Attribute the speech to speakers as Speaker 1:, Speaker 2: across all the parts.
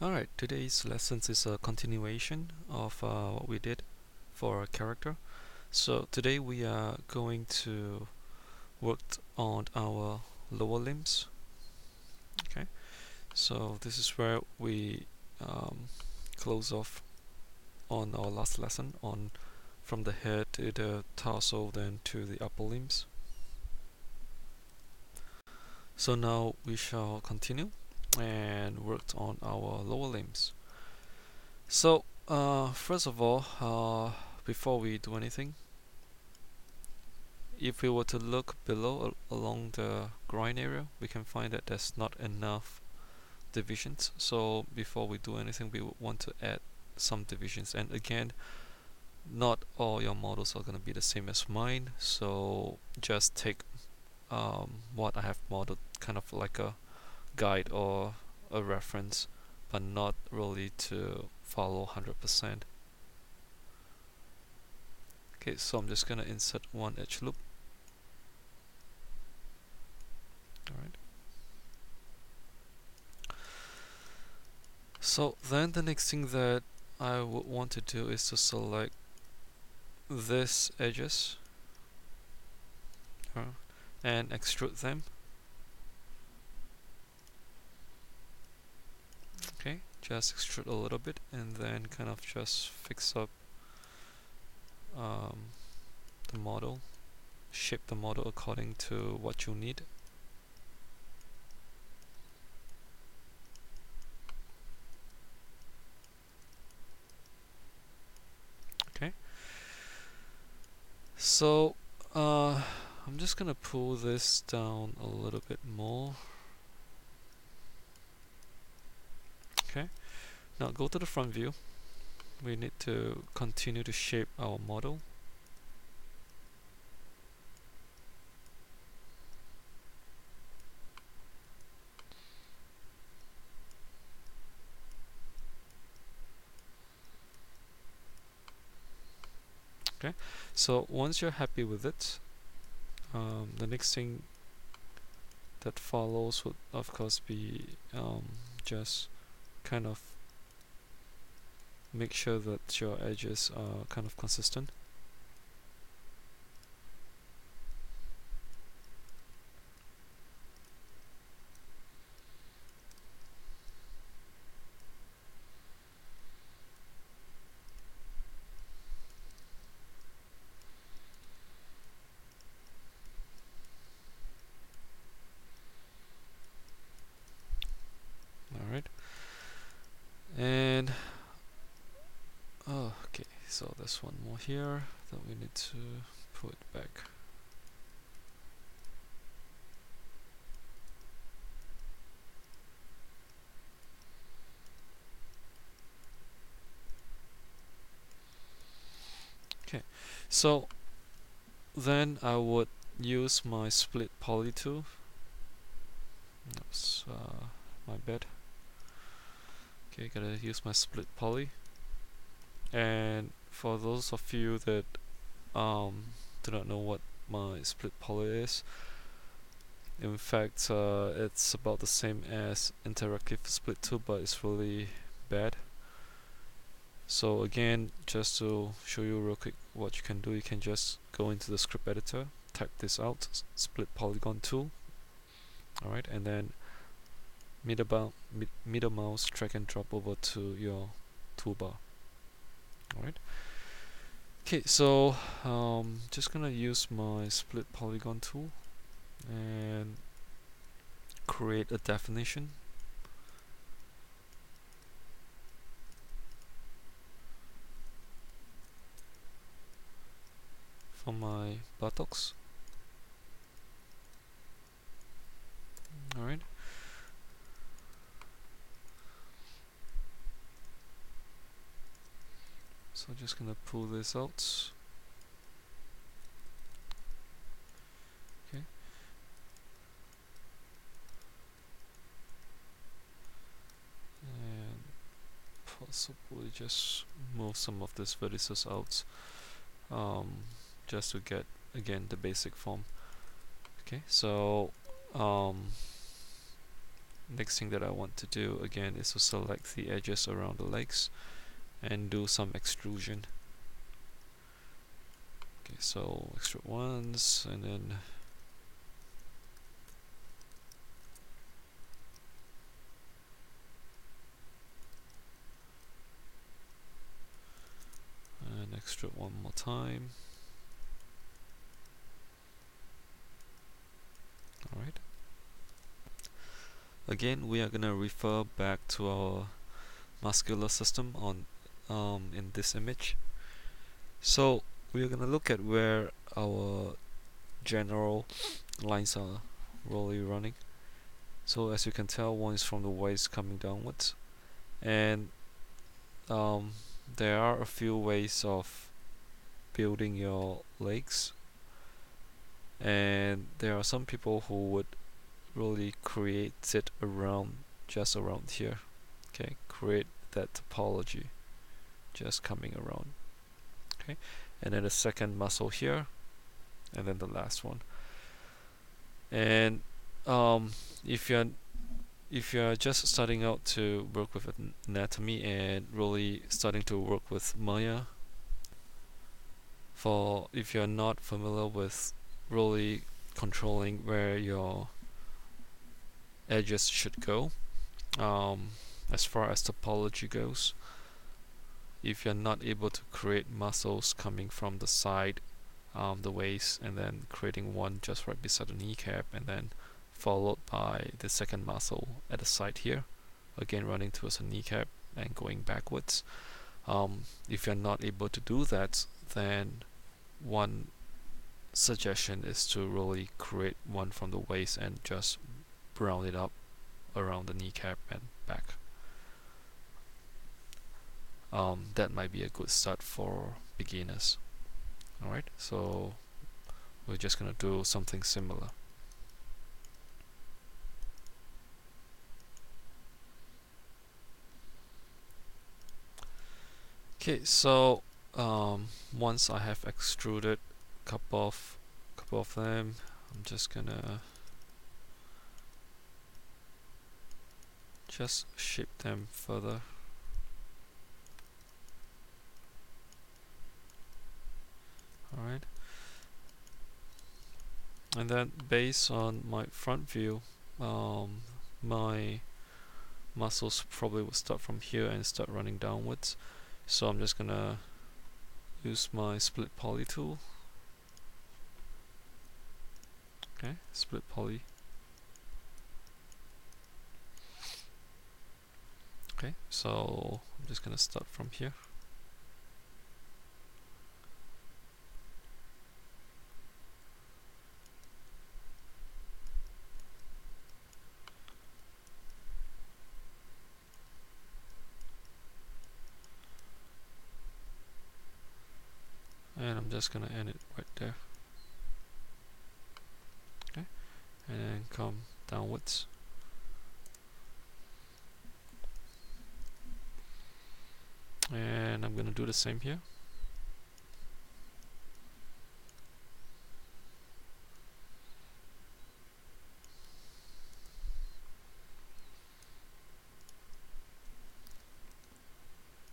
Speaker 1: Alright, today's lesson is a continuation of what we did for our character. So today we are going to work on our lower limbs. Okay, so this is where we close off on our last lesson on from the head to the torso, then to the upper limbs. So now we shall continue and work on our lower limbs. So first of all, before we do anything, if we were to look below along the groin area, we can find that there's not enough divisions. So before we do anything, we would want to add some divisions. And again, not all your models are going to be the same as mine, so just take what I have modeled kind of like a guide or a reference, but not really to follow 100%. Okay, so I'm just going to insert one edge loop. Alright. So then the next thing that I would want to do is to select these edges and extrude them. Okay, just extrude a little bit and then kind of just fix up the model, shape the model according to what you need. Okay, so I'm just gonna pull this down a little bit more. Okay, now go to the front view. We need to continue to shape our model. Okay, so once you're happy with it, the next thing that follows would of course be just kind of make sure that your edges are kind of consistent. Alright, and okay, so there's one more here that we need to put back. Okay, so then I would use my split poly tool. That's my bad. Okay, gotta use my split poly. And for those of you that do not know what my split poly is, in fact it's about the same as interactive split tool, but it's really bad. So again, just to show you real quick what you can do, you can just go into the script editor, type this out, split polygon tool. Alright, and then middle mouse, drag and drop over to your toolbar. Alright. Okay, so just gonna use my split polygon tool and create a definition for my buttocks. Alright. So just gonna pull this out. Okay. And possibly just move some of these vertices out, just to get again the basic form. Okay, so next thing that I want to do again is to select the edges around the legs and do some extrusion. Okay, so extrude once and then extrude one more time. Alright. Again, we are gonna refer back to our muscular system on in this image. So we're gonna look at where our general lines are really running. So as you can tell, one is from the waist coming downwards, and there are a few ways of building your legs, and there are some people who would really create it around, just around here. Okay, create that topology just coming around. Okay, and then the second muscle here, and then the last one. And if you're just starting out to work with anatomy and really starting to work with Maya, if you're not familiar with really controlling where your edges should go, as far as topology goes, if you're not able to create muscles coming from the side, the waist, and then creating one just right beside the kneecap, and then followed by the second muscle at the side here, again running towards the kneecap and going backwards. If you're not able to do that, then one suggestion is to really create one from the waist and just round it up around the kneecap and back. That might be a good start for beginners. Alright, so we're just gonna do something similar. Okay, so once I have extruded a couple of them, I'm just gonna just shape them further. Alright, and then based on my front view, my muscles probably will start from here and start running downwards. So I'm just gonna use my split poly tool. Okay, split poly. Okay, so I'm just gonna start from here. And I'm just gonna end it right there. Okay, and then come downwards. And I'm gonna do the same here.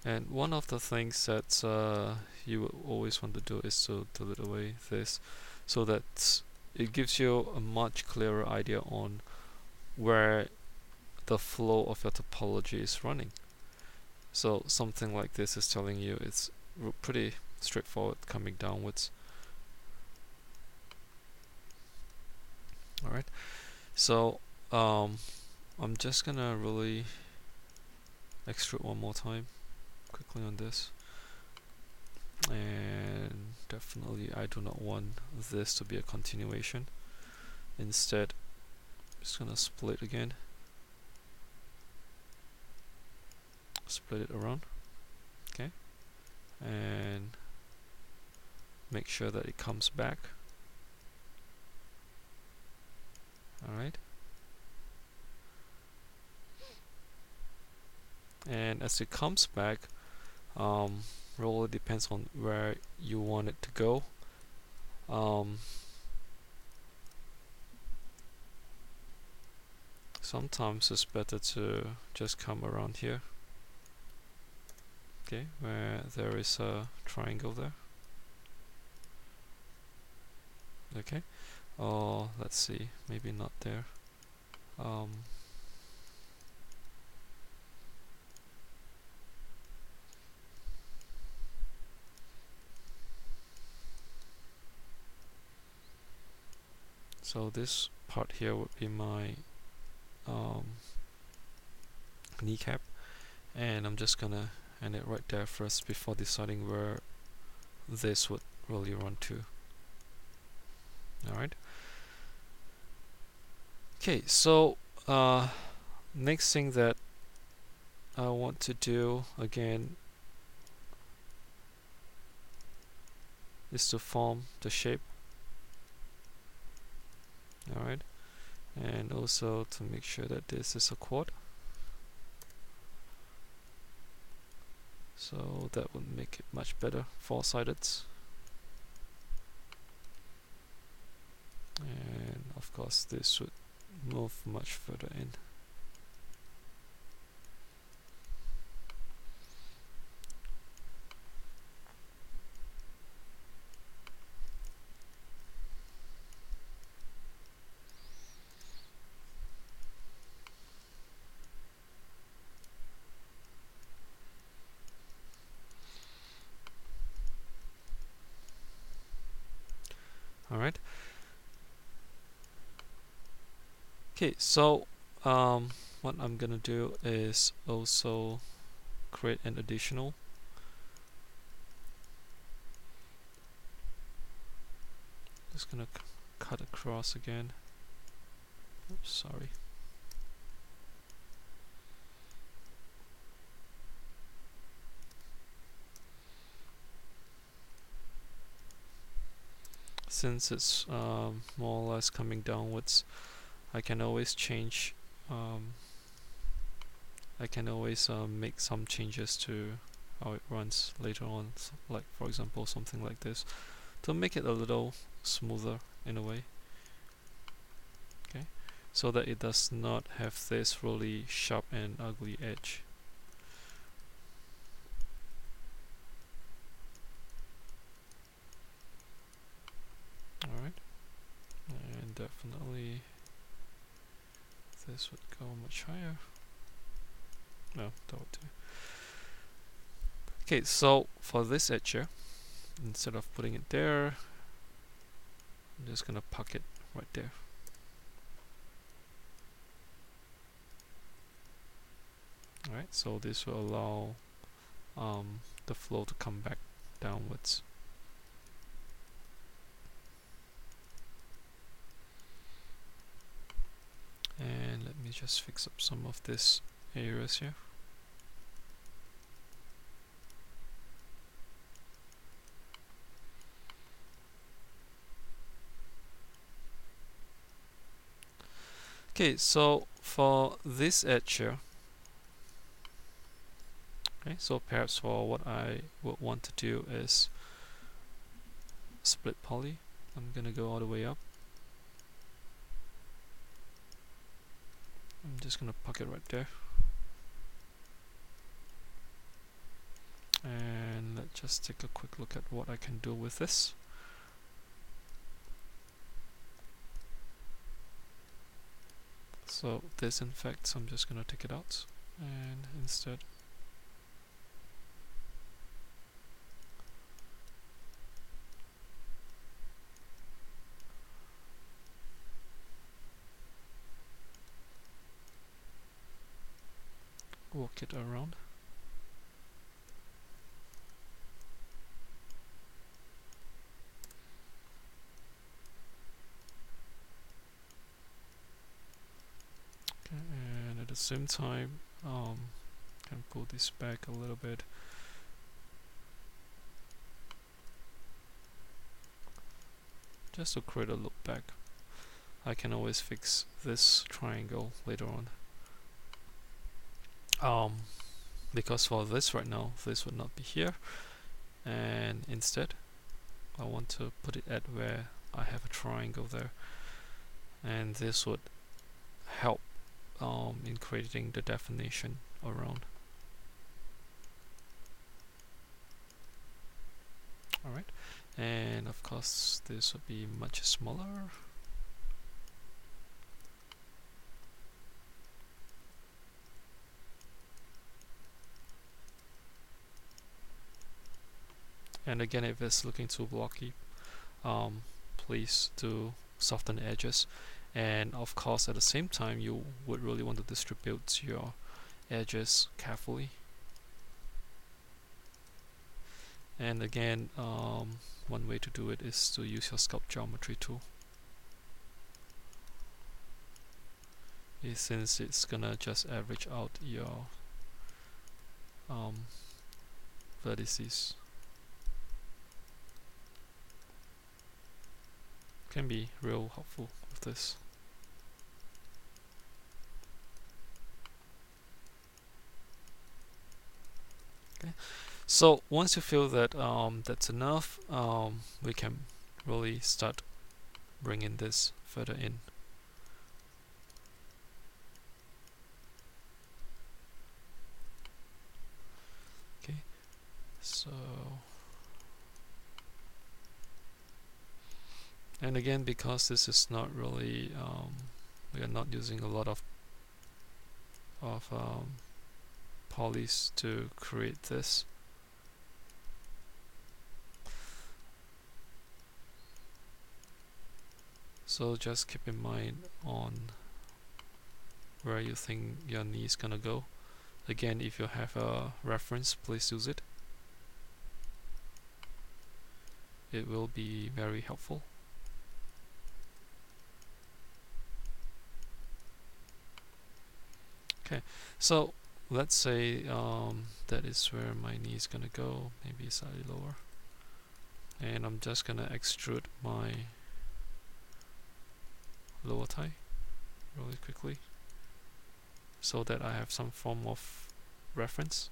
Speaker 1: And one of the things that you always want to do is to delete away this, so that it gives you a much clearer idea on where the flow of your topology is running. So something like this is telling you it's pretty straightforward coming downwards. Alright, so I'm just gonna really extrude one more time quickly on this, and definitely I do not want this to be a continuation. Instead, I'm just gonna split again, split it around, okay, and make sure that it comes back. Alright, and as it comes back, really depends on where you want it to go. sometimes it's better to just come around here, okay, where there is a triangle there, okay, or let's see, maybe not there. So this part here would be my kneecap, and I'm just gonna end it right there first before deciding where this would really run to. Alright. Okay, so next thing that I want to do again is to form the shape. Alright, and also to make sure that this is a quad, so that would make it much better, four-sided. And of course this would move much further in. Alright. Okay, so what I'm gonna do is also create an additional. Just gonna cut across again. Oops, sorry. Since it's more or less coming downwards, I can always change. I can always make some changes to how it runs later on, so like for example something like this, to make it a little smoother in a way. Okay, so that it does not have this really sharp and ugly edge. Alright, and definitely this would go much higher. No, that would do. Okay, so for this edge here, instead of putting it there, I'm just gonna park it right there. Alright, so this will allow the flow to come back downwards. And let me just fix up some of these areas here. Okay, so for this edge here, okay, so perhaps for what I would want to do is split poly. I'm gonna go all the way up. I'm just gonna park it right there. And let's just take a quick look at what I can do with this. So this, in fact, I'm just gonna take it out and instead walk it around. Okay, and at the same time, can pull this back a little bit. Just to create a loop back. I can always fix this triangle later on. Because for this right now, this would not be here, and instead I want to put it at where I have a triangle there, and this would help in creating the definition around. Alright, and of course this will be much smaller. And again, if it's looking too blocky, please do soften the edges. And of course, at the same time, you would really want to distribute your edges carefully. And again, one way to do it is to use your Scalp Geometry tool. Since it's gonna just average out your vertices. Can be real helpful with this. Okay, so once you feel that that's enough, we can really start bringing this further in. Okay, so, and again, because this is not really we are not using a lot of polys to create this. So just keep in mind on where you think your knee is gonna go. Again, if you have a reference, please use it. It will be very helpful. Okay, so let's say that is where my knee is gonna go, maybe slightly lower. And I'm just gonna extrude my lower thigh really quickly so that I have some form of reference.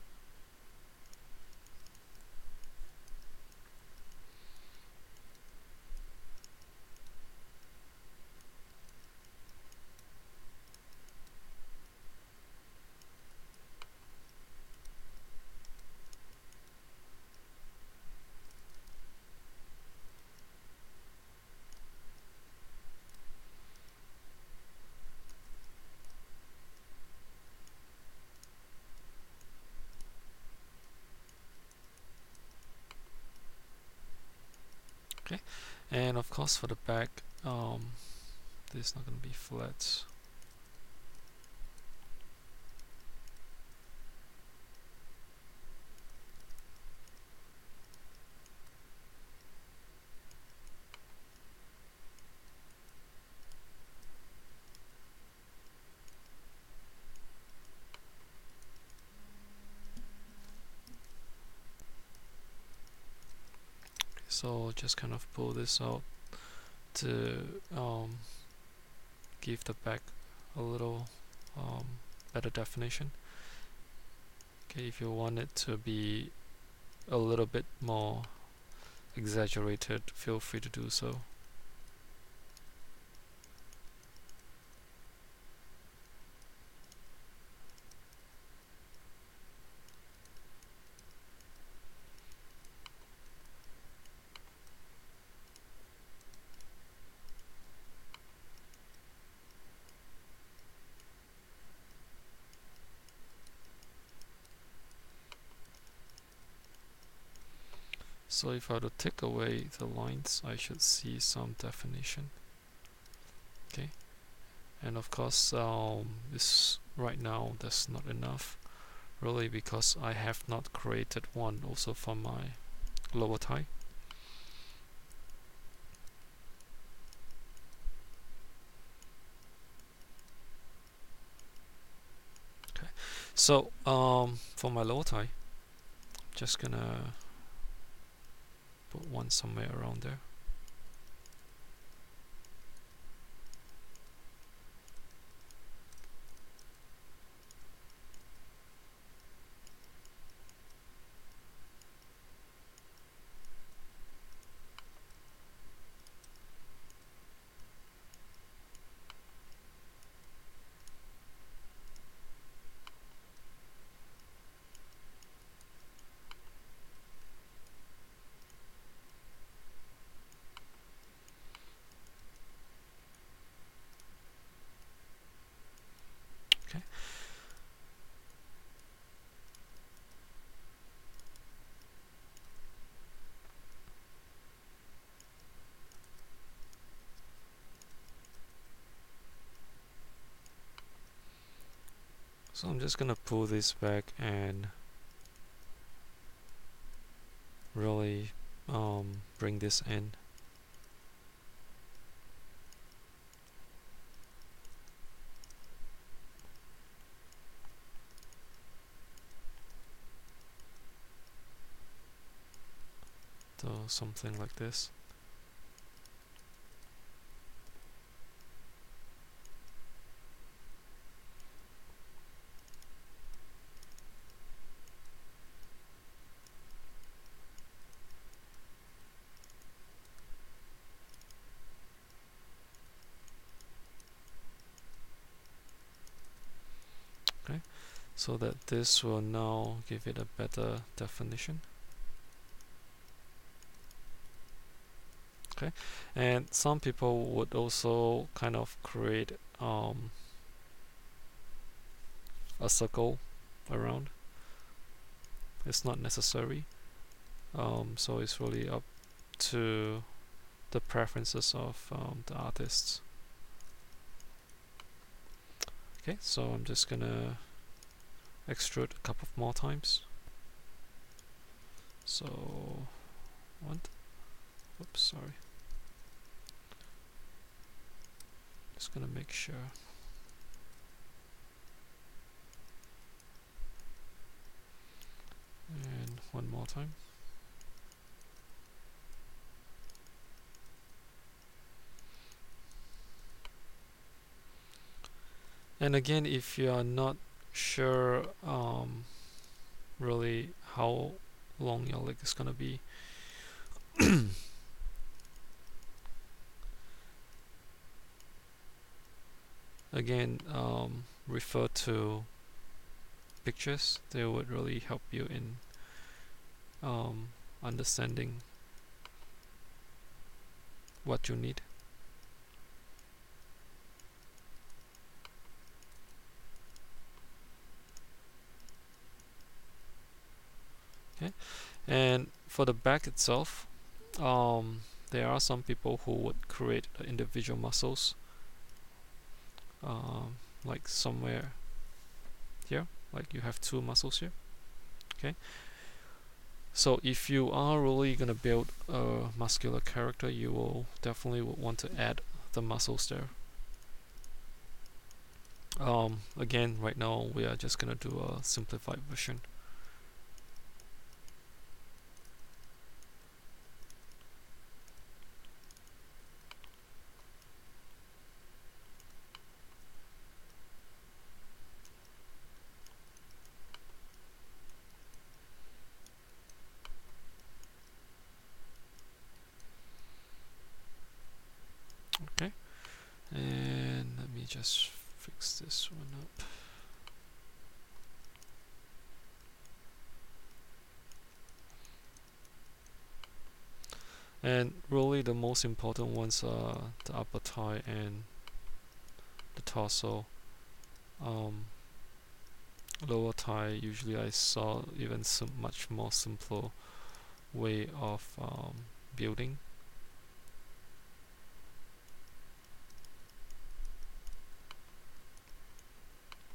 Speaker 1: Okay, and of course for the back, this is not going to be flat. So just kind of pull this out to give the back a little better definition. Okay, if you want it to be a little bit more exaggerated, feel free to do so. So if I were to take away the lines, I should see some definition. Okay, and of course this right now that's not enough really, because I have not created one also for my lower thigh. Okay, so for my lower thigh, just gonna put one somewhere around there. So I'm just gonna pull this back and really bring this in. So something like this. Okay, so that this will now give it a better definition. Okay, and some people would also kind of create a circle around. It's not necessary, so it's really up to the preferences of the artists. Okay, so I'm just gonna extrude a couple of more times. So what? Oops, sorry. Just gonna make sure. And one more time. And again, if you are not sure really how long your leg is gonna be, again, refer to pictures. They would really help you in understanding what you need. Okay, and for the back itself, there are some people who would create individual muscles, like somewhere here, like you have two muscles here. Okay, so if you are really gonna build a muscular character, you will definitely want to add the muscles there. Again, right now we are just gonna do a simplified version. Okay, and let me just fix this one up. And really the most important ones are the upper thigh and the torso. Lower thigh, usually I saw even much more simpler way of building.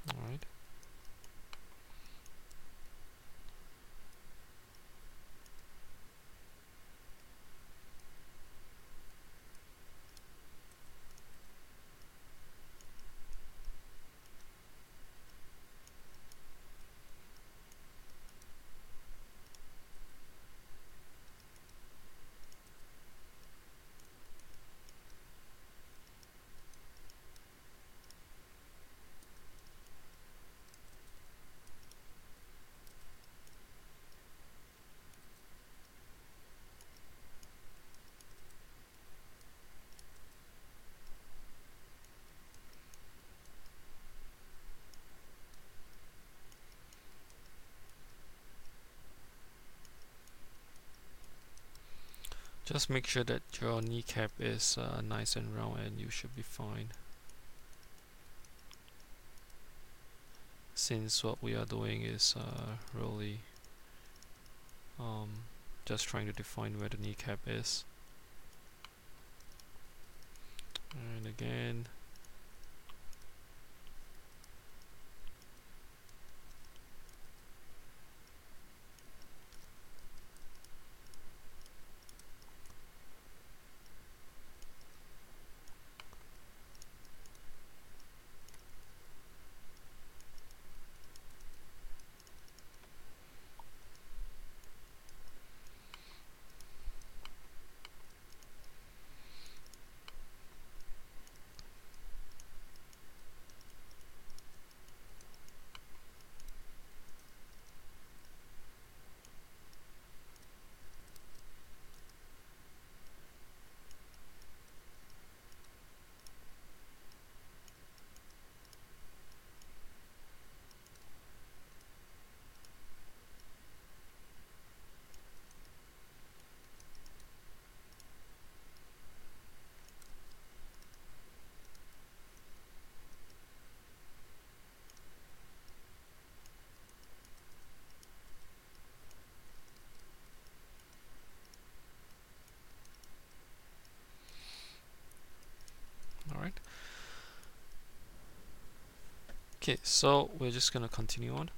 Speaker 1: Alright. Just make sure that your kneecap is nice and round, and you should be fine. Since what we are doing is really just trying to define where the kneecap is. And again, Okay, so we're just gonna continue on.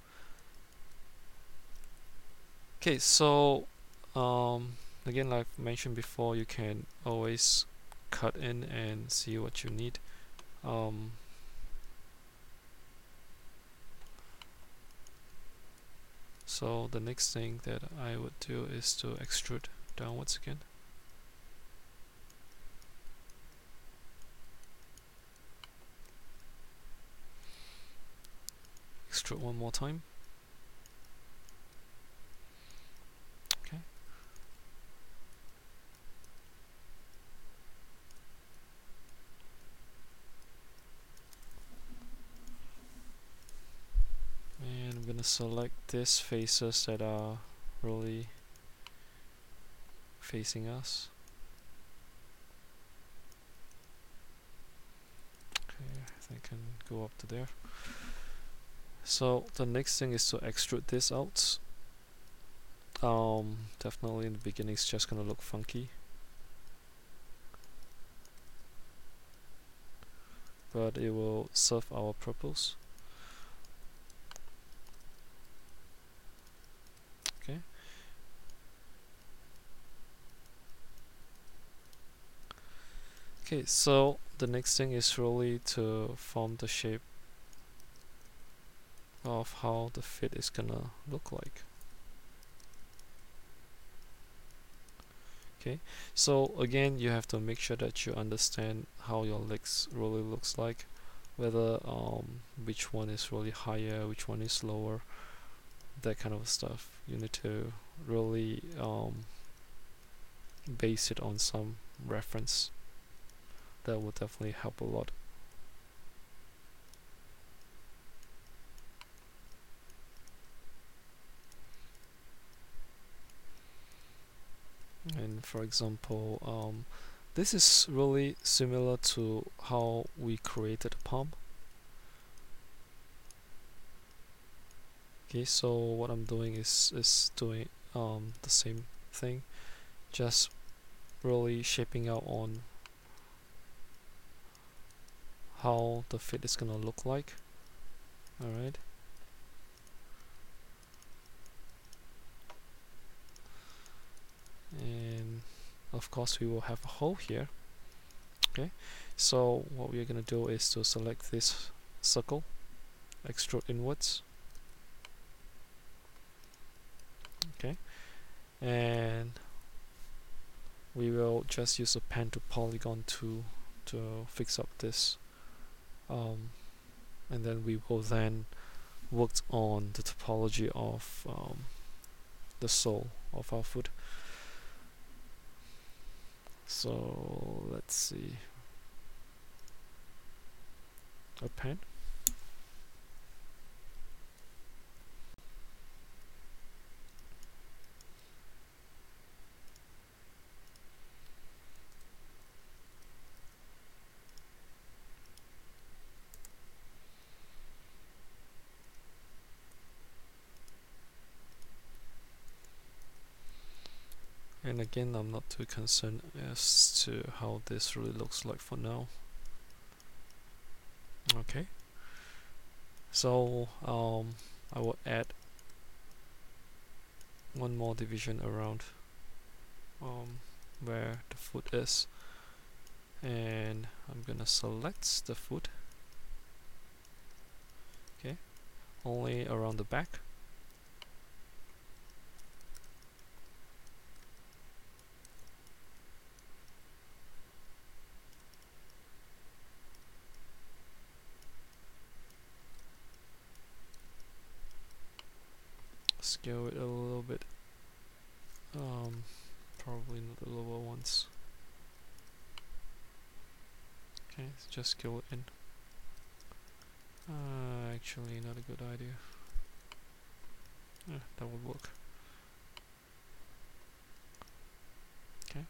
Speaker 1: Okay, so again, like mentioned before, you can always cut in and see what you need. So the next thing that I would do is to extrude downwards again. Extrude one more time. Okay. And I'm gonna select these faces that are really facing us. Okay, I think I can go up to there. So the next thing is to extrude this out. Definitely in the beginning it's just gonna look funky, but it will serve our purpose. Okay. Okay, so the next thing is really to form the shape of how the fit is gonna look like. Okay, so again you have to make sure that you understand how your legs really looks like, whether which one is really higher, which one is lower, that kind of stuff. You need to really base it on some reference. That will definitely help a lot. And for example, this is really similar to how we created a palm. Okay, so what I'm doing is doing the same thing, just really shaping out on how the fit is gonna look like. Alright. And of course we will have a hole here. Okay, so what we're gonna do is to select this circle, extrude inwards. Okay, and we will just use a pen to polygon to fix up this, and then we will then work on the topology of the sole of our foot. So let's see, a pen. And again, I'm not too concerned as to how this really looks like for now. Okay, so I will add one more division around where the foot is, and I'm gonna select the foot. Okay, only around the back. Scale it a little bit, probably not the lower ones. Okay, just scale it in. Actually not a good idea. That would work. Okay,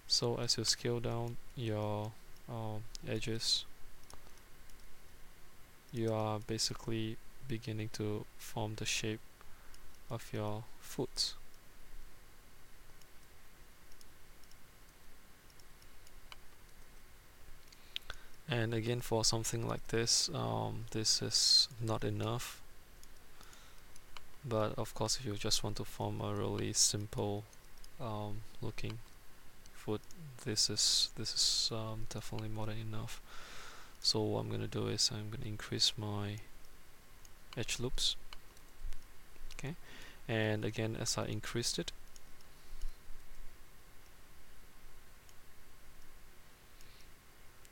Speaker 1: so as you scale down your edges, you are basically beginning to form the shape of your foot. And again, for something like this, this is not enough. But of course, if you just want to form a really simple looking foot, this is definitely more than enough. So what I'm gonna do is I'm gonna increase my edge loops. Okay, and again, as I increased it,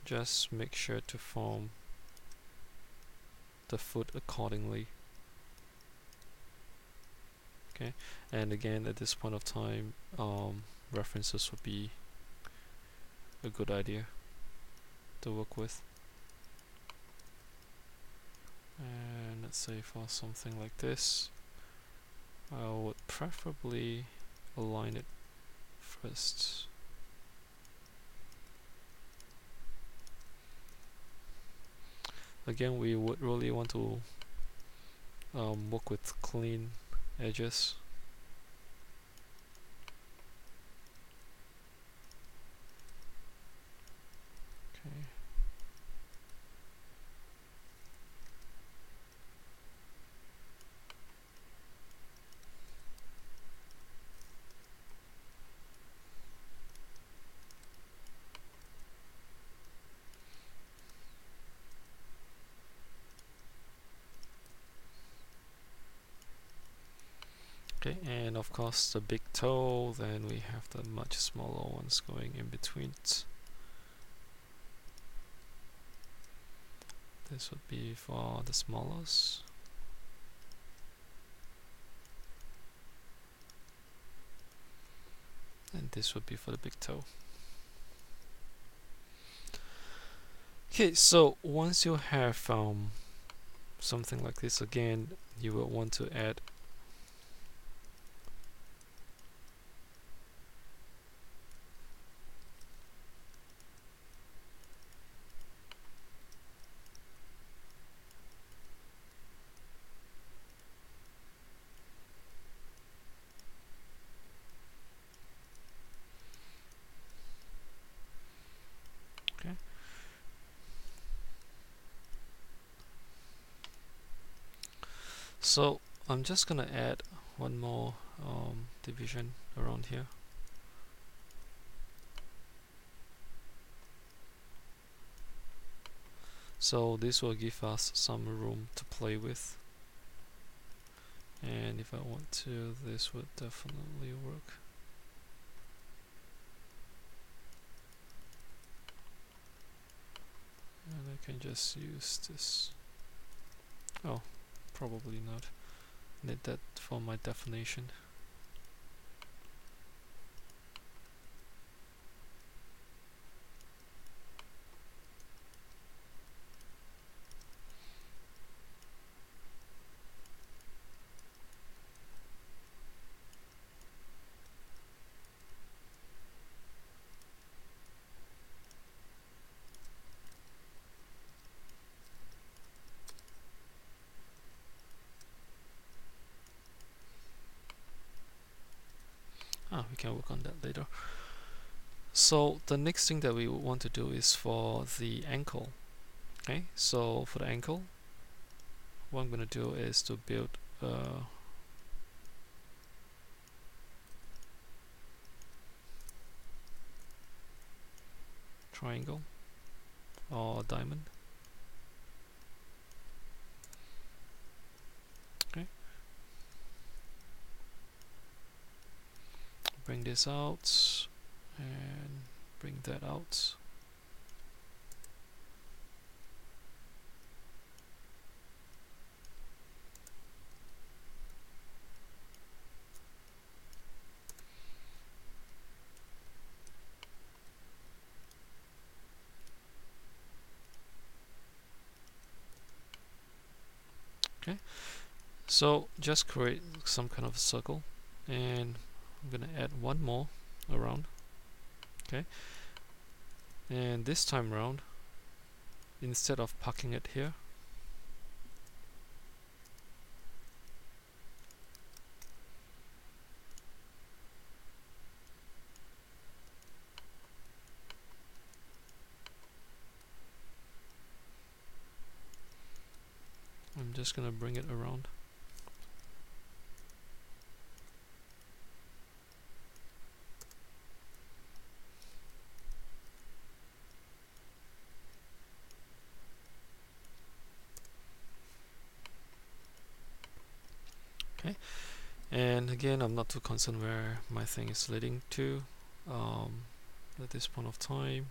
Speaker 1: just make sure to form the foot accordingly. Okay, and again, at this point of time, references would be a good idea to work with. And let's say for something like this, I would preferably align it first. Again, we would really want to work with clean edges. Okay. Okay, and of course the big toe, then we have the much smaller ones going in between. This would be for the smallest. And this would be for the big toe. Okay, so once you have something like this, again, you will want to add okay. So I'm just gonna add one more division around here. So this will give us some room to play with. And if I want to, this would definitely work. And I can just use this. Oh, probably not. Need that for my definition. We can work on that later. So the next thing that we want to do is for the ankle. Okay, so for the ankle, what I'm going to do is to build a triangle or diamond. Okay, bring this out and bring that out. Okay, so just create some kind of a circle, and I'm gonna add one more around. Okay, and this time around, instead of parking it here, just gonna bring it around. Okay, and again, I'm not too concerned where my thing is leading to at this point of time.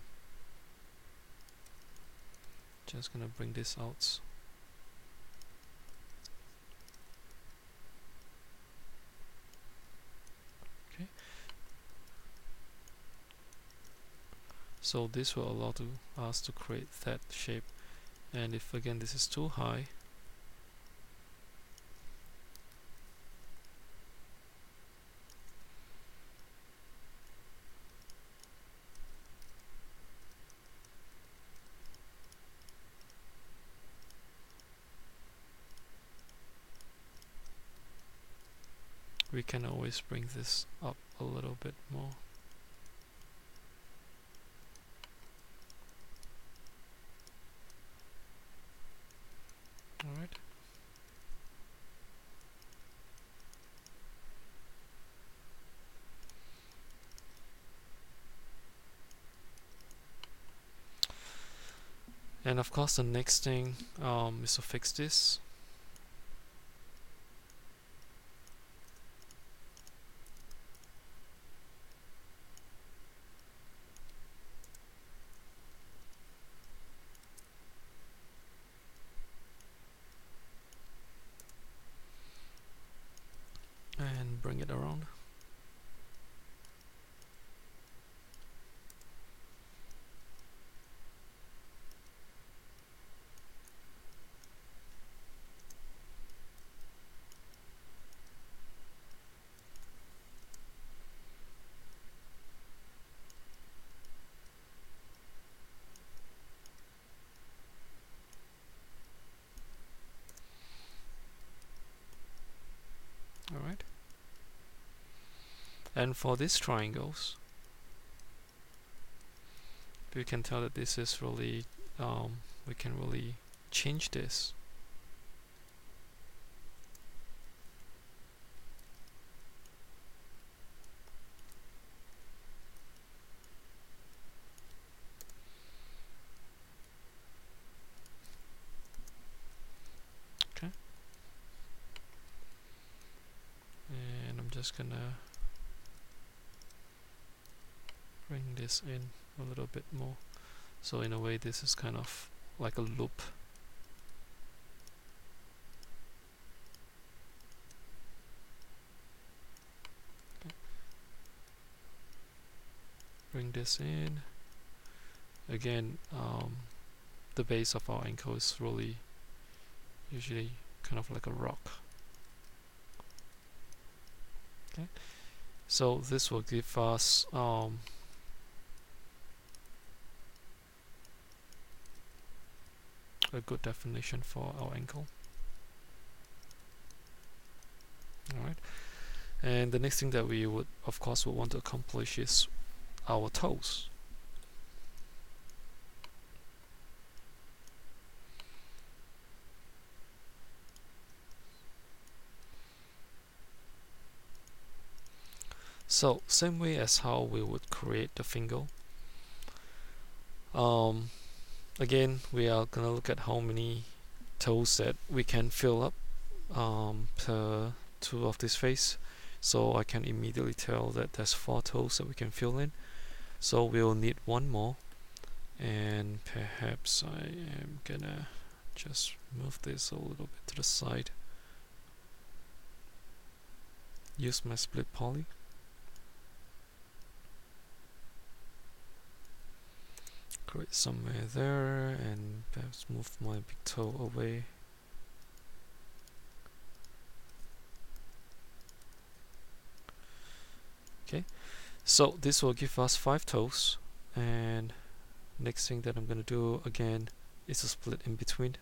Speaker 1: Just gonna bring this out. Okay, so this will allow us to create that shape, and if again this is too high, we can always bring this up a little bit more. Alright. And of course the next thing is to fix this. And bring it around. Alright. And for these triangles, we can tell that this is really, we can really change this. Okay. And I'm just gonna bring this in a little bit more. So in a way this is kind of like a loop. Okay. Bring this in. Again, the base of our ankle is really usually kind of like a rock. Okay. So this will give us a good definition for our ankle. Alright, and the next thing that we would of course would want to accomplish is our toes. So same way as how we would create the finger, again we are gonna look at how many toes that we can fill up per two of this face. So I can immediately tell that there's 4 toes that we can fill in, so we'll need one more, and perhaps I am gonna just move this a little bit to the side, use my split poly. Create somewhere there, and perhaps move my big toe away. Okay, so this will give us 5 toes, and next thing that I'm gonna do again is a split in between,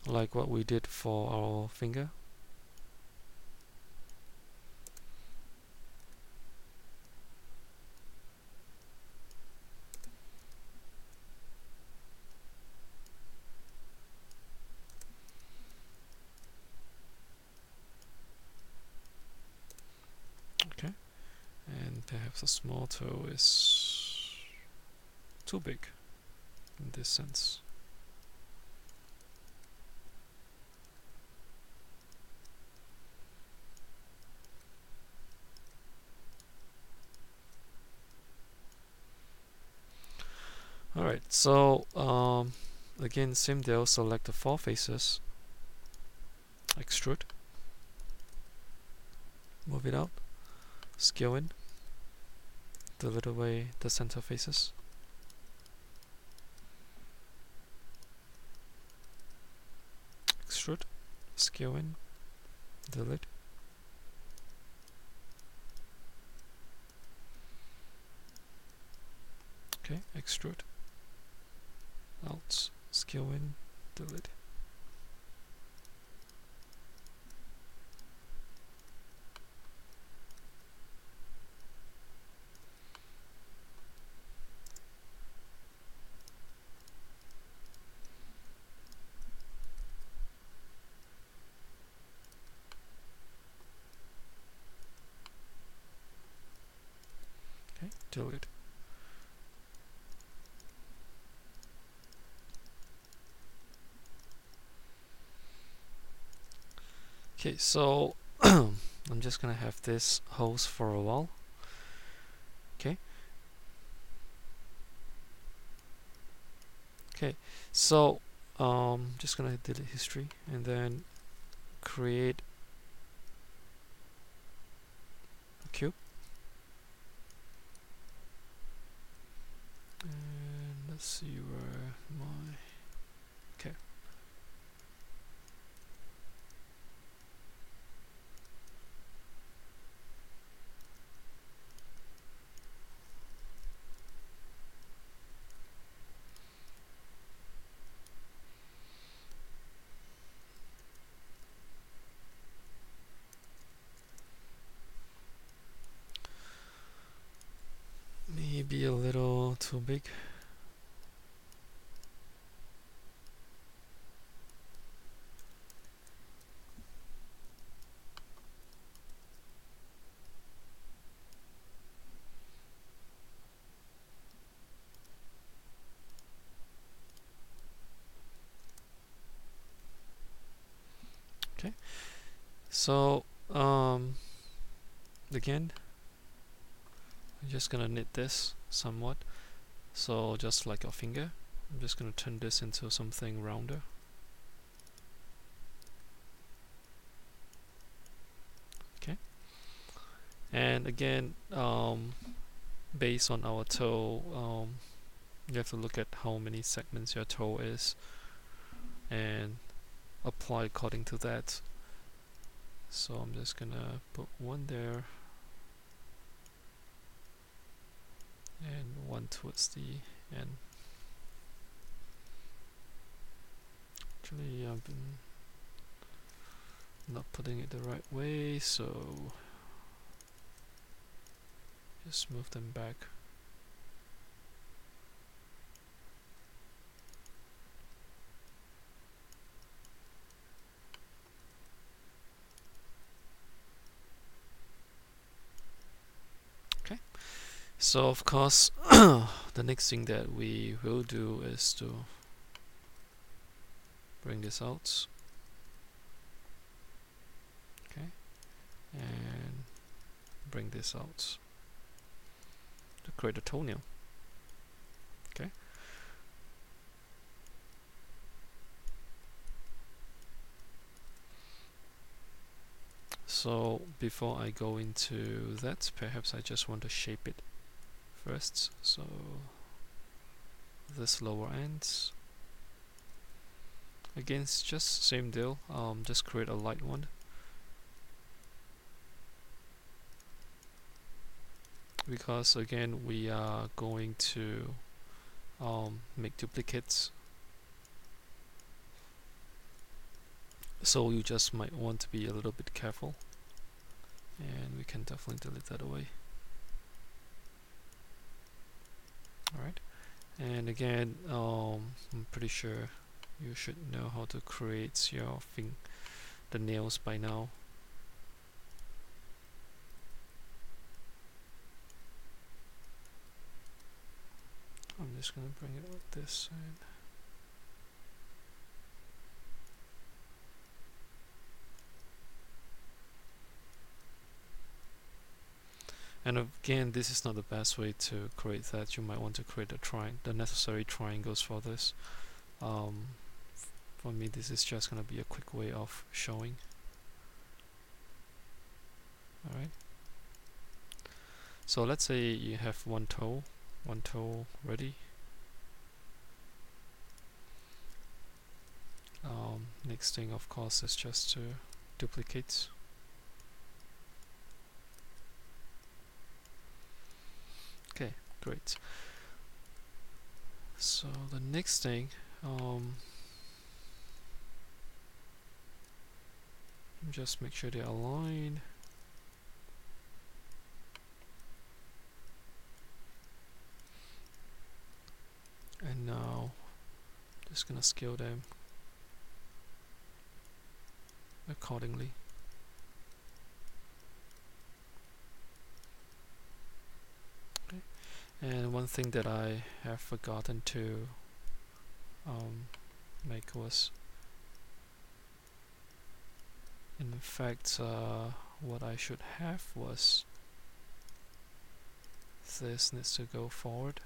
Speaker 1: like what we did for our finger. and perhaps a small toe is too big in this sense. Alright, so again, same deal, select the 4 faces, extrude, move it out, scale in, delete away the center faces, extrude, scale in, delete, okay, extrude, out, scale in, delete. Okay, delete. Okay, so I'm just gonna have this host for a while. Okay. Okay, so just gonna delete history and then create a cube. And let's see where my okay. Maybe a little too big. Okay, so again, I'm just gonna knit this somewhat. So just like a finger, I'm just gonna turn this into something rounder. Okay, and again, based on our toe, you have to look at how many segments your toe is and apply according to that. So I'm just gonna put one there and one towards the end. Actually, I've been not putting it the right way, so just move them back. Okay, so of course the next thing that we will do is to bring this out. Okay, and bring this out to create a toenail. Okay, so before I go into that, perhaps I just want to shape it first. So this lower ends, again it's just same deal, just create a light one. Because again we are going to make duplicates, so you just might want to be a little bit careful, and we can definitely delete that away. Alright, and again I'm pretty sure you should know how to create your the nails by now. I'm just gonna bring it like this, and again, this is not the best way to create that. You might want to create the necessary triangles for this. For me, this is just gonna be a quick way of showing. Alright. So let's say you have one toe ready. Next thing, of course, is just to duplicate. Okay, great. So the next thing, just make sure they're aligned. And now, just gonna scale them accordingly. Okay. And one thing that I have forgotten to make was, in fact, what I should have was this needs to go forward.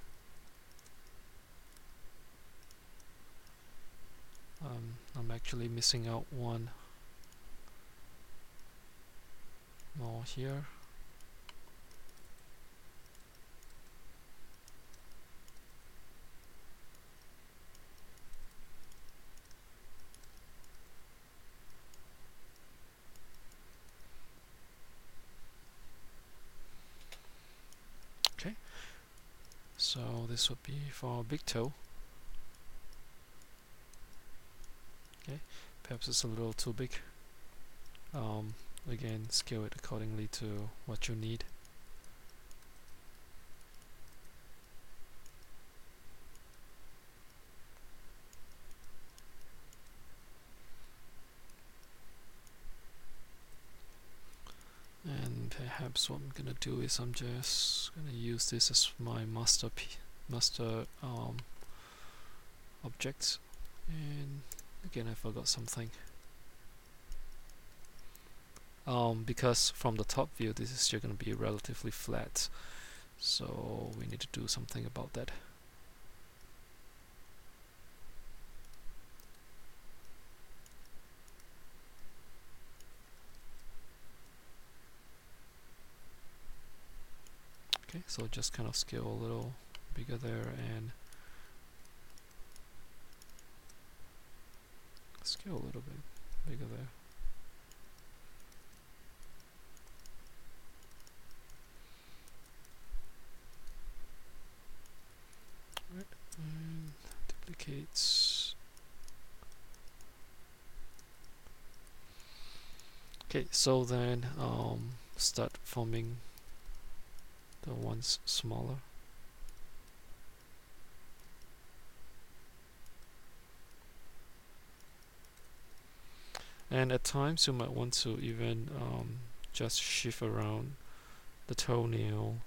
Speaker 1: I'm actually missing out one more here. Okay, so this would be for a big toe. Okay, perhaps it's a little too big. Again, scale it accordingly to what you need. And perhaps what I'm gonna do is I'm just gonna use this as my master object. And again, I forgot something. Because from the top view, this is still gonna be relatively flat, so we need to do something about that. Okay, so just kind of scale a little bigger there and scale a little bit bigger there. Right, and duplicates. Okay, so then start forming the ones smaller. And at times you might want to even just shift around the toenail,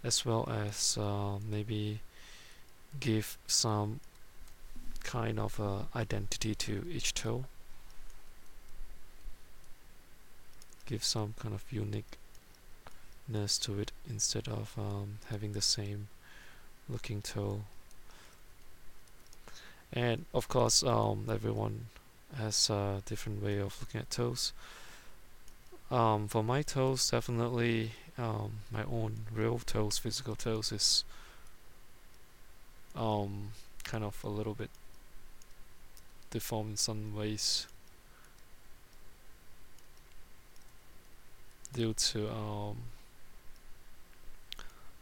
Speaker 1: as well as maybe give some kind of identity to each toe. Give some kind of uniqueness to it instead of having the same looking toe. And of course, everyone has a different way of looking at toes. For my toes, definitely my own real toes, physical toes, is kind of a little bit deformed in some ways due to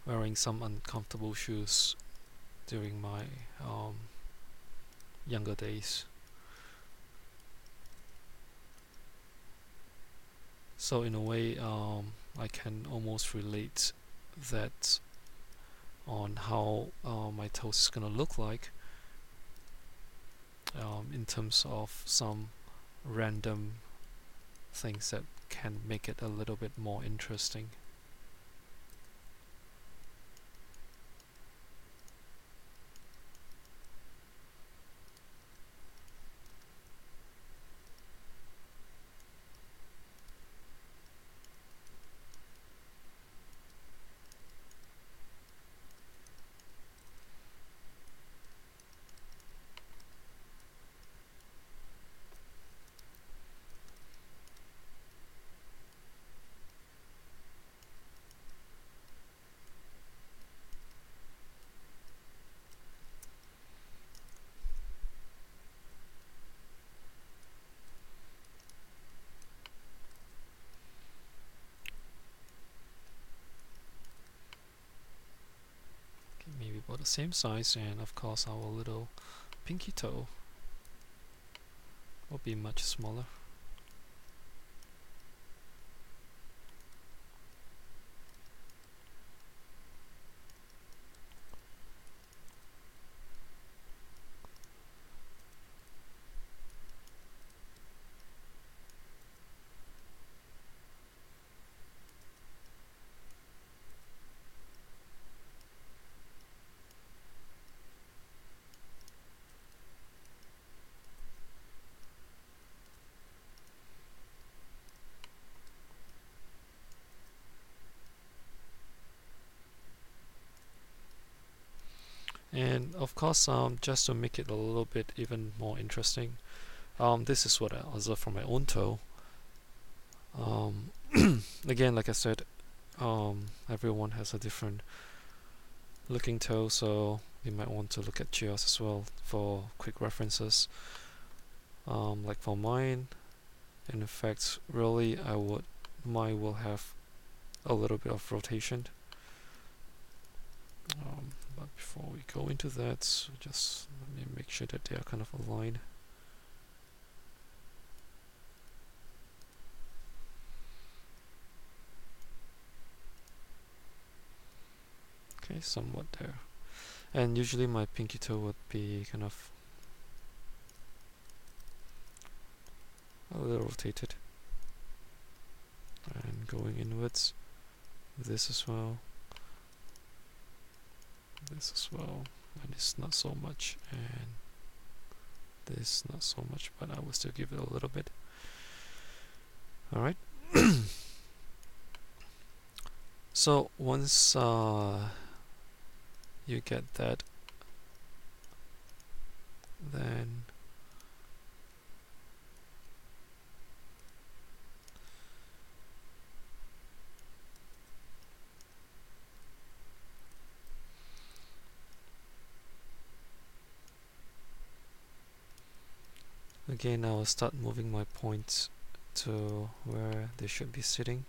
Speaker 1: wearing some uncomfortable shoes during my younger days. So in a way, I can almost relate that on how my toes is gonna look like in terms of some random things that can make it a little bit more interesting. same size, and of course our little pinky toe will be much smaller. And of course, just to make it a little bit even more interesting, this is what I observed from my own toe. Again, like I said, everyone has a different looking toe, so you might want to look at yours as well for quick references. Like for mine, in fact, really, mine will have a little bit of rotation. But before we go into that, just let me make sure that they are kind of aligned. Okay, somewhat there. And usually my pinky toe would be kind of a little rotated and going inwards. This as well. This as well. And it's not so much, and this not so much, but I will still give it a little bit. Alright. So once you get that, then again I will start moving my points to where they should be sitting.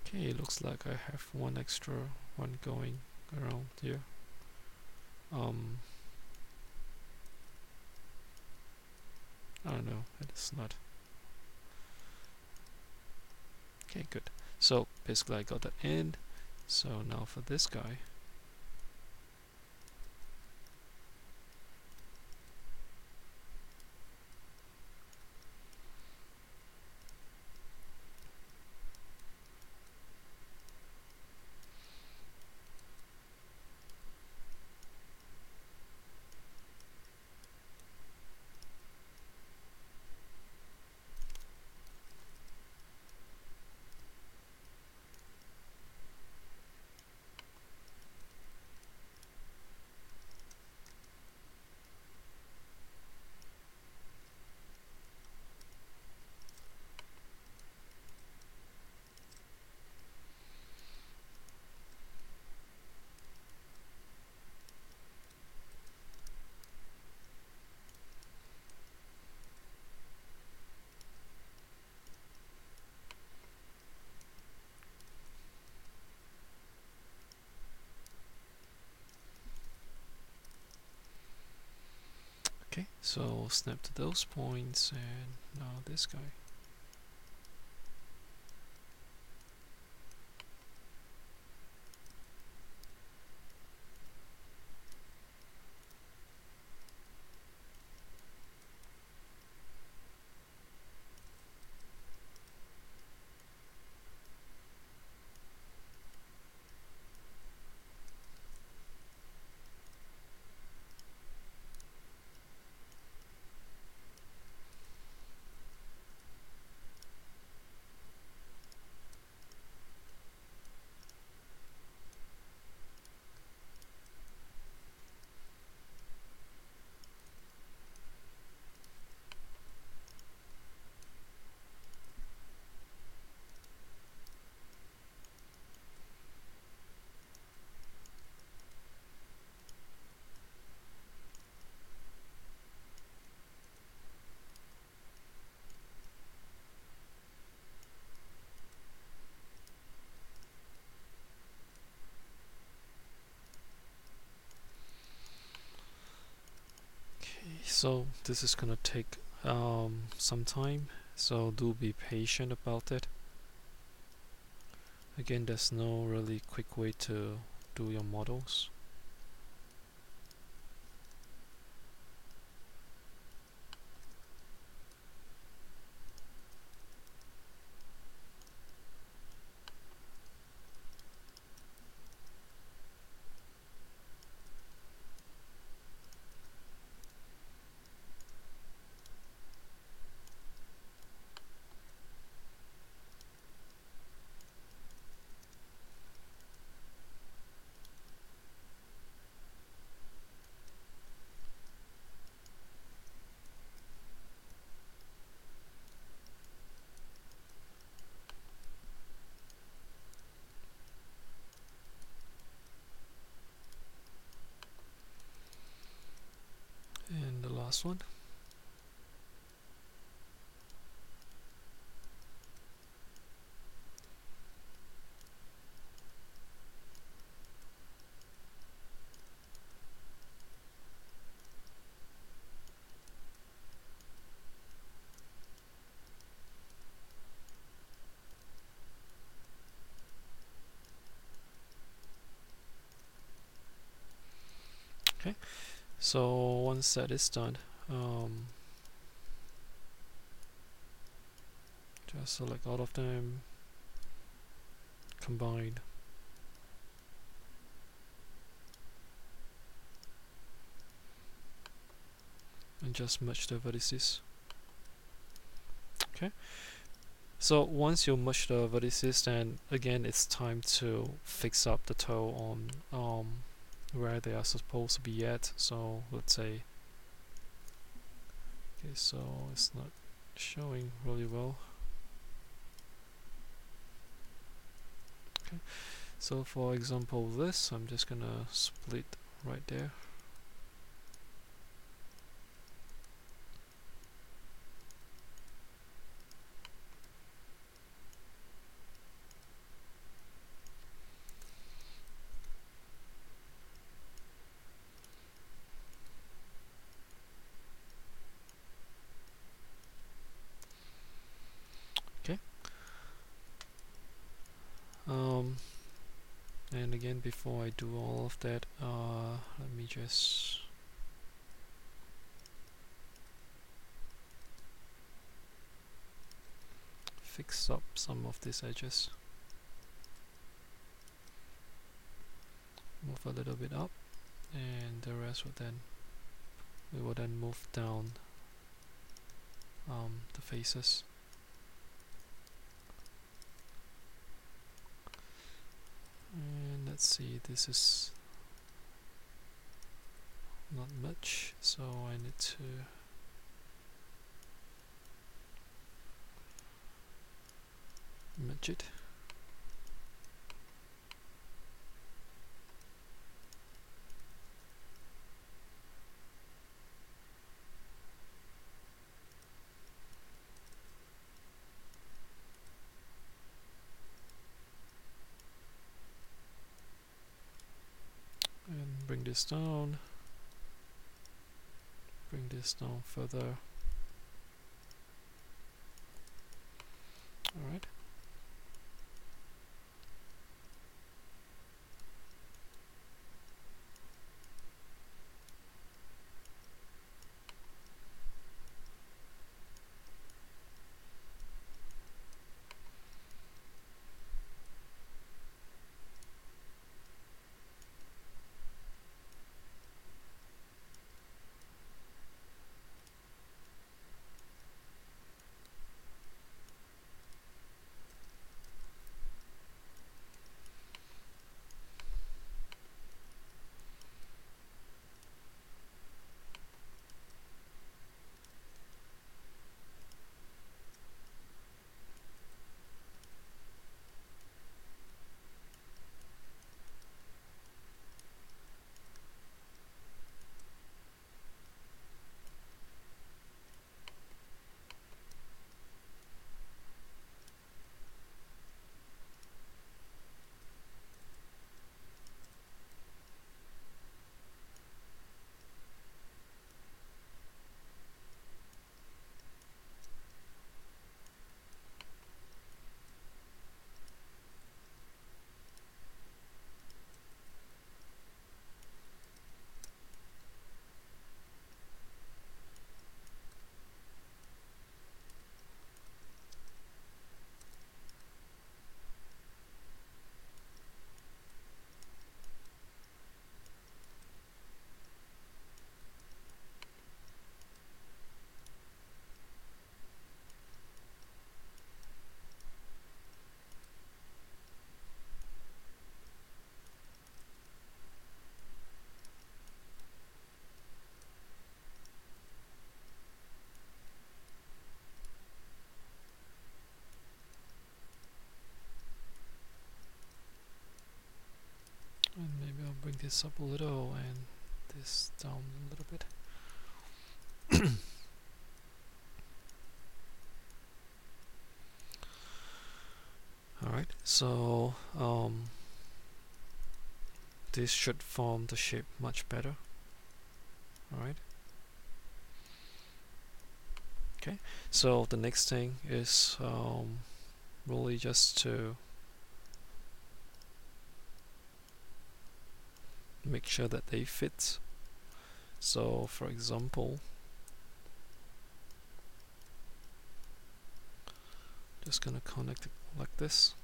Speaker 1: Okay, it looks like I have one extra one going around here. I don't know, it's not. Okay, good. So basically I got that in. So now for this guy, okay, so snap to those points, and now this guy. So this is gonna take some time, so do be patient about it. Again, there's no really quick way to do your models. And the last one. Okay, so once that is done, just select all of them, combine, and just merge the vertices. Okay, so once you merge the vertices, then again it's time to fix up the toe on where they are supposed to be at. So let's say, okay, so it's not showing really well. Okay, so for example this, I'm just gonna split right there. Okay. And again, before I do all of that, let me just fix up some of these edges. Move a little bit up, and the rest we will then move down the faces. And let's see, this is not much, so I need to merge it. And bring this down. Bring this down further. Alright. bring this up a little and this down a little bit. Alright, so this should form the shape much better. Alright. Okay, so the next thing is really just to make sure that they fit. So for example, just gonna connect it like this.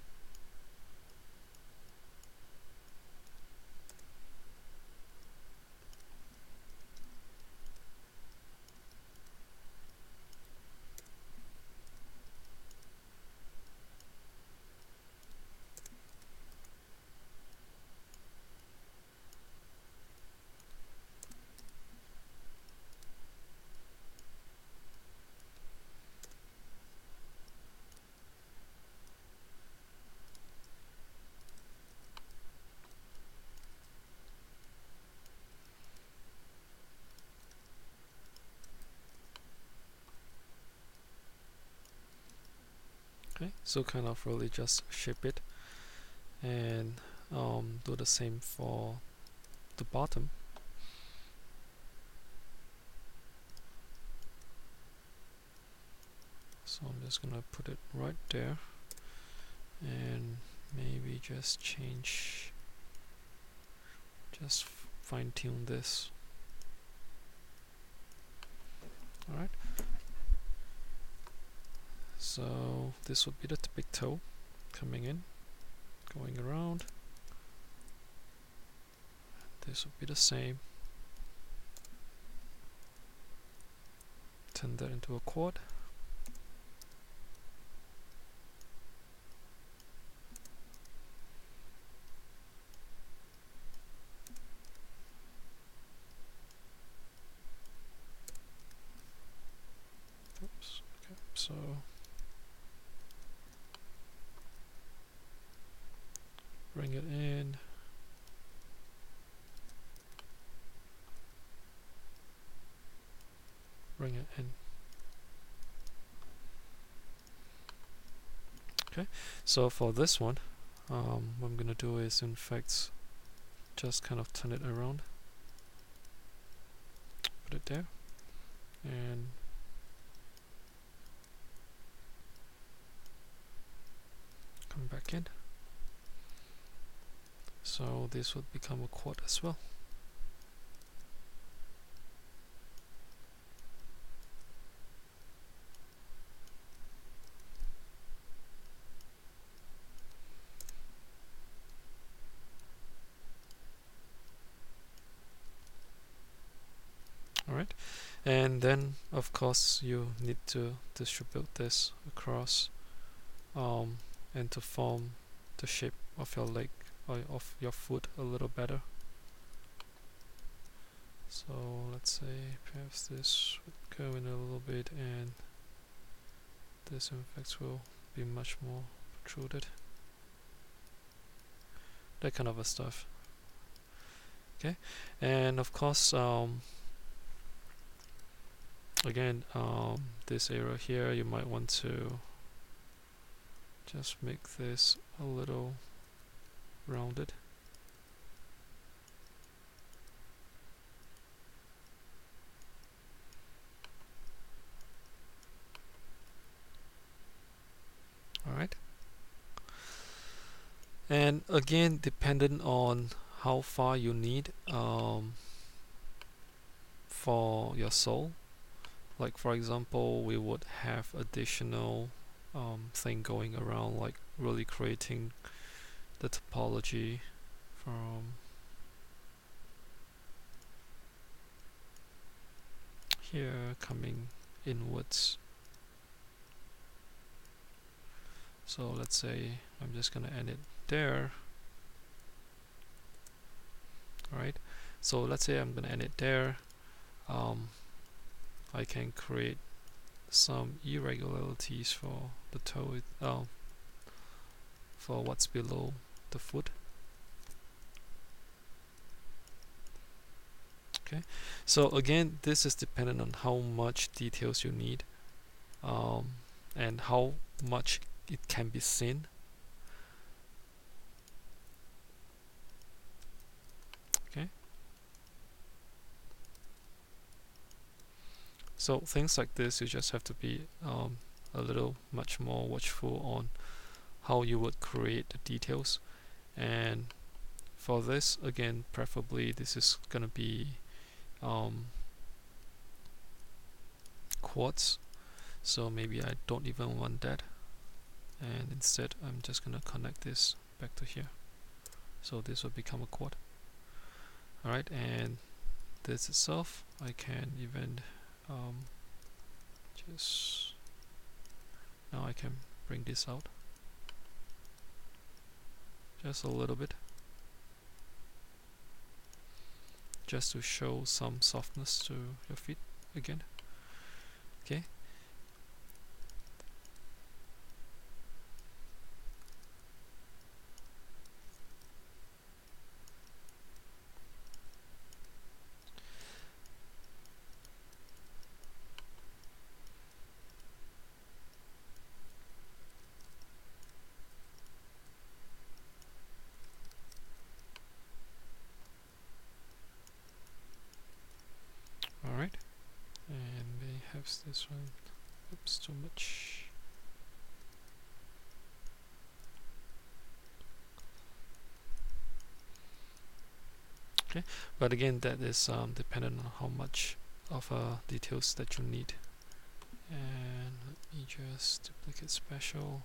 Speaker 1: Okay, so kind of really just shape it and do the same for the bottom. So I'm just gonna put it right there and maybe just change, just fine-tune this. Alright, so this would be the big toe coming in, going around. This would be the same. Turn that into a quad. Oops, okay, so bring it in. Bring it in. Okay, so for this one, what I'm gonna do is in fact just kind of turn it around, put it there, and come back in. So this would become a quad as well. Alright, and then of course you need to distribute this across and to form the shape of your leg or of your foot a little better. So let's say perhaps this would go in a little bit and this in fact will be much more protruded. That kind of a stuff. Okay, and of course again this area here you might want to just make this a little rounded. Alright, and again dependent on how far you need for your sole. Like for example, we would have additional thing going around, like really creating the topology from here coming inwards. So let's say I'm just gonna end it there. Alright, so let's say I'm gonna end it there. I can create some irregularities for the toe, for what's below the foot. Okay, so again, this is dependent on how much details you need, and how much it can be seen. Okay, so things like this, you just have to be a little much more watchful on how you would create the details. And for this, again, preferably this is gonna be quartz, so maybe I don't even want that, and instead I'm just gonna connect this back to here, so this will become a quad. Alright, and this itself I can even just now I can bring this out just a little bit, just to show some softness to your feet again. Okay, alright, and perhaps this one, oops, too much. Okay, but again, that is dependent on how much of details that you need. And let me just duplicate special,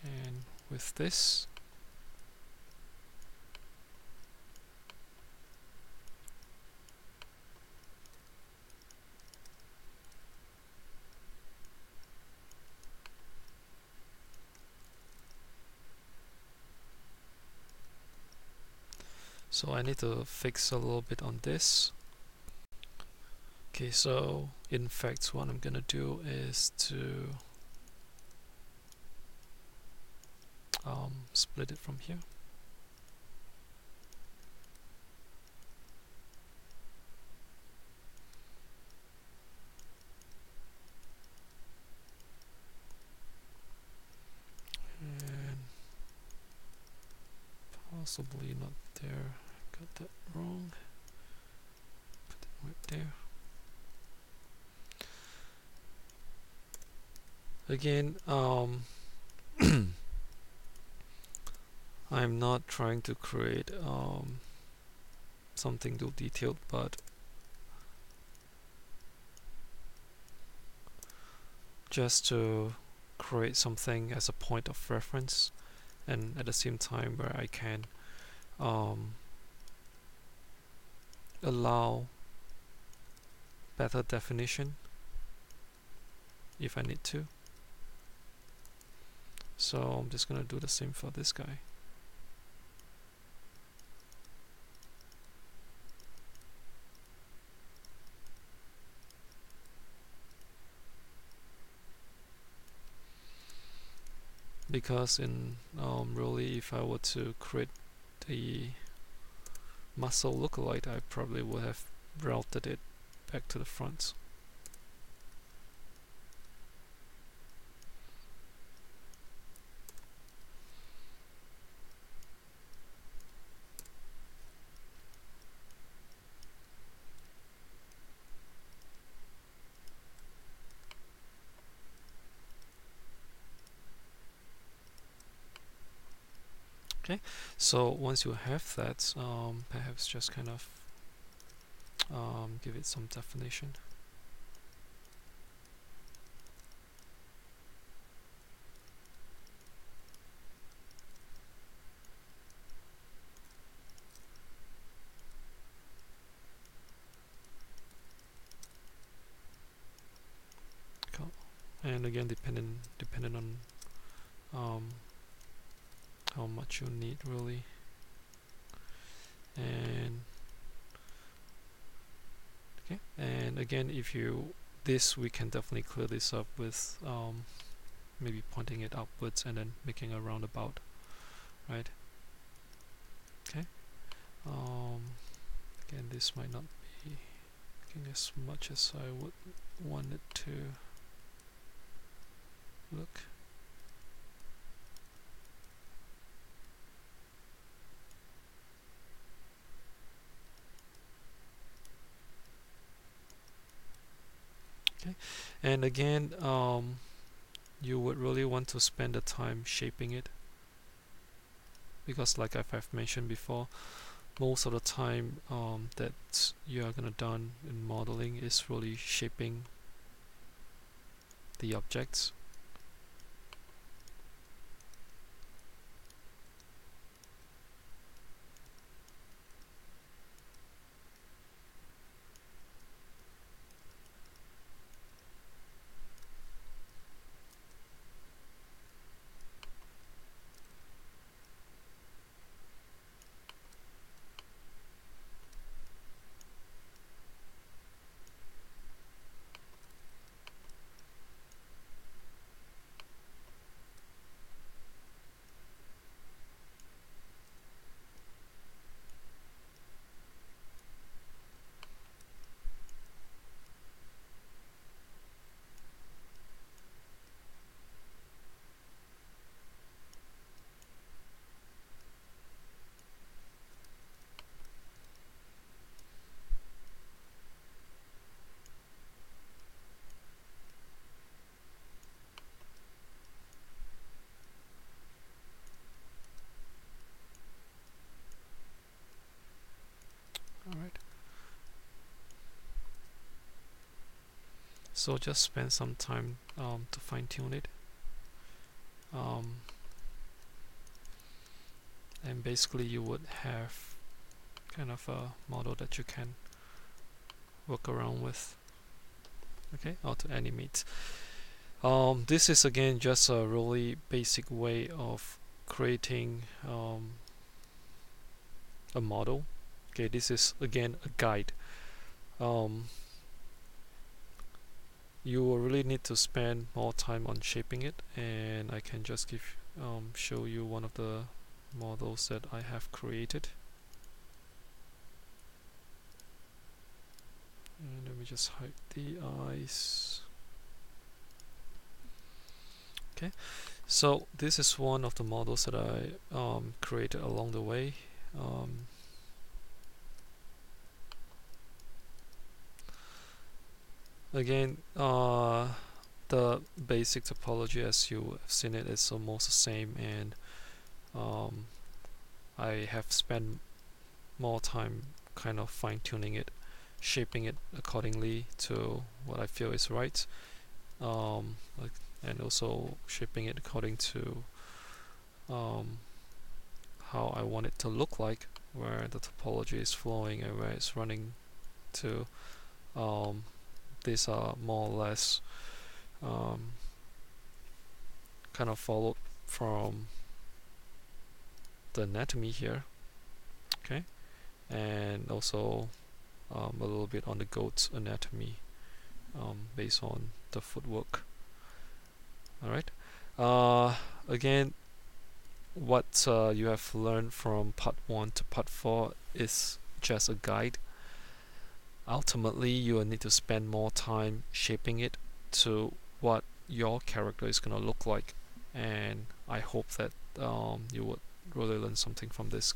Speaker 1: and with this, so I need to fix a little bit on this. Okay, so in fact what I'm gonna do is to split it from here. And possibly not there, got that wrong. Put it right there. Again, I'm not trying to create something too detailed, but just to create something as a point of reference, and at the same time where I can allow better definition if I need to. So I'm just gonna do the same for this guy. Because in really, if I were to create the muscle lookalike, I probably would have routed it back to the front. Okay, so once you have that, perhaps just kind of give it some definition. Cool. And again, dependent on how much you need really. And okay, and again, if you we can definitely clear this up with maybe pointing it upwards and then making a roundabout, right? Okay, Again, this might not be looking as much as I would want it to look. Okay, and again, you would really want to spend the time shaping it, because like I've mentioned before, most of the time that you are gonna done in modeling is really shaping the objects. Alright. So just spend some time to fine-tune it. And basically you would have kind of a model that you can work around with. Okay, or to animate. This is again just a really basic way of creating a model. Okay, this is again a guide. You will really need to spend more time on shaping it, and I can just show you one of the models that I have created. And let me just hide the eyes. Okay, so this is one of the models that I created along the way. Again, the basic topology as you have seen it is almost the same, and I have spent more time kind of fine-tuning it, shaping it accordingly to what I feel is right, and also shaping it according to how I want it to look like, where the topology is flowing and where it's running to. These are more or less kind of followed from the anatomy here, okay, and also a little bit on the goat's anatomy based on the footwork. Alright, again, what you have learned from part 1 to part 4 is just a guide. Ultimately, you will need to spend more time shaping it to what your character is going to look like, and I hope that you would really learn something from this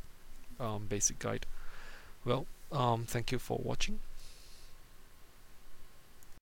Speaker 1: basic guide. Well, thank you for watching.